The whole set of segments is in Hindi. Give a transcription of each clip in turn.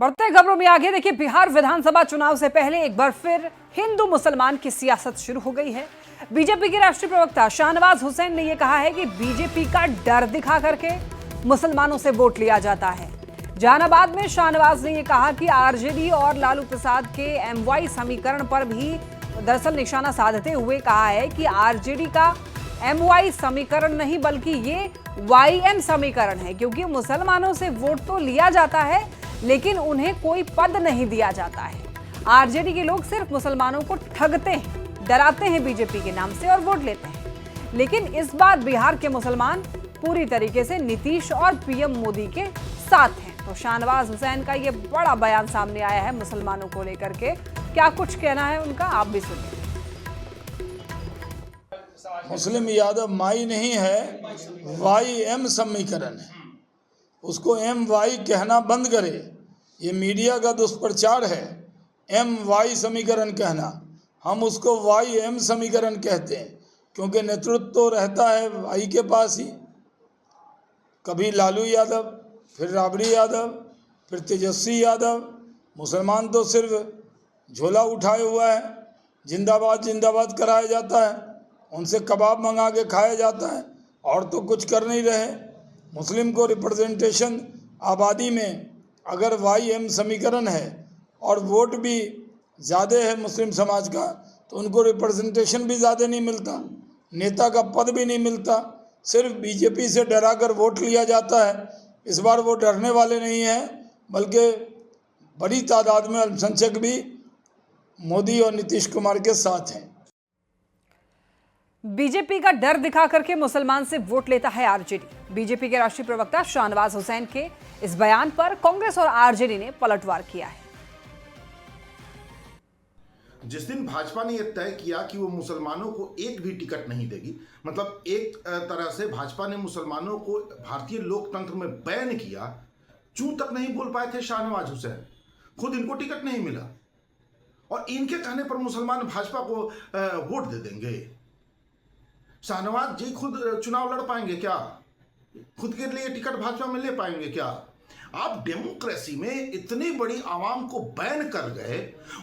बढ़ते खबरों में आगे देखिए, बिहार विधानसभा चुनाव से पहले एक बार फिर हिंदू मुसलमान की सियासत शुरू हो गई है। बीजेपी के राष्ट्रीय प्रवक्ता शाहनवाज हुसैन ने यह कहा है कि बीजेपी का डर दिखा करके मुसलमानों से वोट लिया जाता है। जहानाबाद में शाहनवाज ने यह कहा कि आरजेडी और लालू प्रसाद के MY समीकरण पर भी दरअसल निशाना साधते हुए कहा है कि आरजेडी का MY समीकरण नहीं बल्कि ये YM समीकरण है, क्योंकि मुसलमानों से वोट तो लिया जाता है लेकिन उन्हें कोई पद नहीं दिया जाता है। आरजेडी के लोग सिर्फ मुसलमानों को ठगते हैं, डराते हैं बीजेपी के नाम से और वोट लेते हैं। लेकिन इस बार बिहार के मुसलमान पूरी तरीके से नीतीश और PM मोदी के साथ हैं। तो शाहनवाज हुसैन का ये बड़ा बयान सामने आया है मुसलमानों को लेकर के। क्या कुछ कहना है उनका, आप भी सुनिए। मुस्लिम यादव माई नहीं है, YM समीकरण है। उसको MY कहना बंद करे। ये मीडिया का दुष्प्रचार है, MY समीकरण कहना। हम उसको YM समीकरण कहते हैं, क्योंकि नेतृत्व तो रहता है Y के पास ही। कभी लालू यादव, फिर राबड़ी यादव, फिर तेजस्वी यादव। मुसलमान तो सिर्फ झोला उठाए हुआ है, जिंदाबाद जिंदाबाद कराया जाता है, उनसे कबाब मंगा के खाया जाता है और तो कुछ कर नहीं रहे। मुस्लिम को रिप्रेजेंटेशन आबादी में अगर YM समीकरण है और वोट भी ज़्यादा है मुस्लिम समाज का, तो उनको रिप्रेजेंटेशन भी ज़्यादा नहीं मिलता, नेता का पद भी नहीं मिलता। सिर्फ बीजेपी से डराकर वोट लिया जाता है। इस बार वो डरने वाले नहीं हैं, बल्कि बड़ी तादाद में अल्पसंख्यक भी मोदी और नीतीश कुमार के साथ हैं। बीजेपी का डर दिखा करके मुसलमान से वोट लेता है आरजेडी। बीजेपी के राष्ट्रीय प्रवक्ता शाहनवाज हुसैन के इस बयान पर कांग्रेस और आरजेडी ने पलटवार किया है। जिस दिन भाजपा ने यह तय किया कि वो मुसलमानों को एक भी टिकट नहीं देगी, मतलब एक तरह से भाजपा ने मुसलमानों को भारतीय लोकतंत्र में बैन किया। चूं तक नहीं बोल पाए थे शाहनवाज हुसैन, खुद इनको टिकट नहीं मिला और इनके कहने पर मुसलमान भाजपा को वोट दे देंगे। शाहनवाज जी खुद चुनाव लड़ पाएंगे क्या? खुद के लिए टिकट भाजपा में ले पाएंगे क्या? आप डेमोक्रेसी में इतनी बड़ी आवाम को बैन कर गए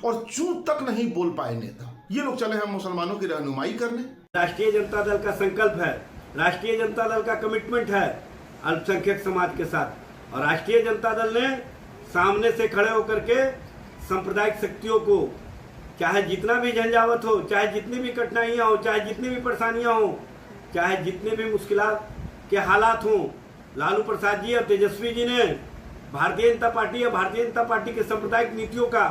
और चूं तक नहीं बोल पाए नेता। ये लोग चले हैं मुसलमानों की रहनुमाई करने। राष्ट्रीय जनता दल का संकल्प है, राष्ट्रीय जनता दल का कमिटमेंट है अल्पसंख्यक समाज के साथ, और राष्ट्रीय जनता दल ने सामने से खड़े होकर के सांप्रदायिक शक्तियों को, चाहे जितना भी झंझावत हो, चाहे जितनी भी कठिनाइयां हो, चाहे जितनी भी परेशानियां हो, चाहे जितने भी मुश्किलात के हालात हों, लालू प्रसाद जी और तेजस्वी जी ने भारतीय जनता पार्टी या भारतीय जनता पार्टी के सांप्रदायिक नीतियों का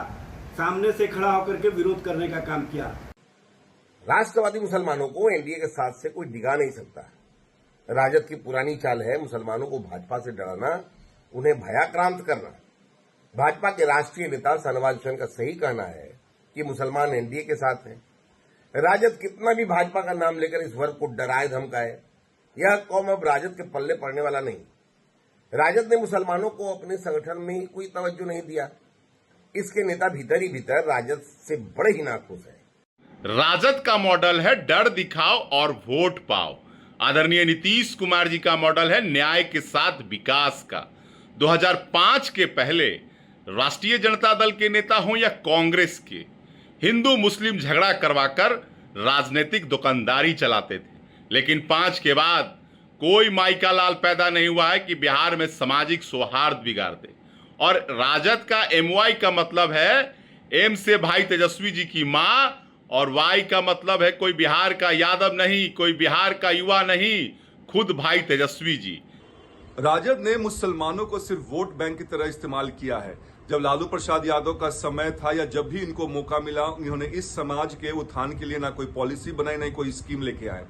सामने से खड़ा होकर के विरोध करने का काम किया। राष्ट्रवादी मुसलमानों को एनडीए के साथ से कोई डिगा नहीं सकता। राजद की पुरानी चाल है मुसलमानों को भाजपा से डराना, उन्हें भयाक्रांत करना। भाजपा के राष्ट्रीय नेता शाहनवाज हुसैन का सही कहना है कि मुसलमान एनडीए के साथ हैं। राजद कितना भी भाजपा का नाम लेकर इस वर्ग को डराए धमकाए, यह कौम अब राजद के पल्ले पड़ने वाला नहीं। राजद ने मुसलमानों को अपने संगठन में कोई तवज्जो नहीं दिया। इसके नेता भीतर ही भीतर राजद से बड़े ही नाखुश हैं। राजद का मॉडल है डर दिखाओ और वोट पाओ। आदरणीय नीतीश कुमार जी का मॉडल है न्याय के साथ विकास का। 2005 के पहले राष्ट्रीय जनता दल के नेता हों या कांग्रेस के, हिंदू मुस्लिम झगड़ा करवाकर राजनीतिक दुकानदारी चलाते थे। लेकिन 5 के बाद कोई माई का लाल पैदा नहीं हुआ है कि बिहार में सामाजिक सौहार्द बिगाड़ दे। और राजद का MY का मतलब है M से भाई तेजस्वी जी की मां, और Y का मतलब है कोई बिहार का यादव नहीं, कोई बिहार का युवा नहीं, खुद भाई तेजस्वी जी। राजद ने मुसलमानों को सिर्फ वोट बैंक की तरह इस्तेमाल किया है। जब लालू प्रसाद यादव का समय था या जब भी इनको मौका मिला, इन्होंने इस समाज के उत्थान के लिए ना कोई पॉलिसी बनाई, ना कोई स्कीम लेके आए।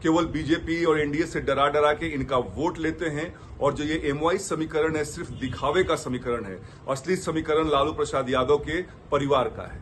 केवल बीजेपी और एनडीए से डरा डरा के इनका वोट लेते हैं। और जो ये MY समीकरण है, सिर्फ दिखावे का समीकरण है। असली समीकरण लालू प्रसाद यादव के परिवार का है।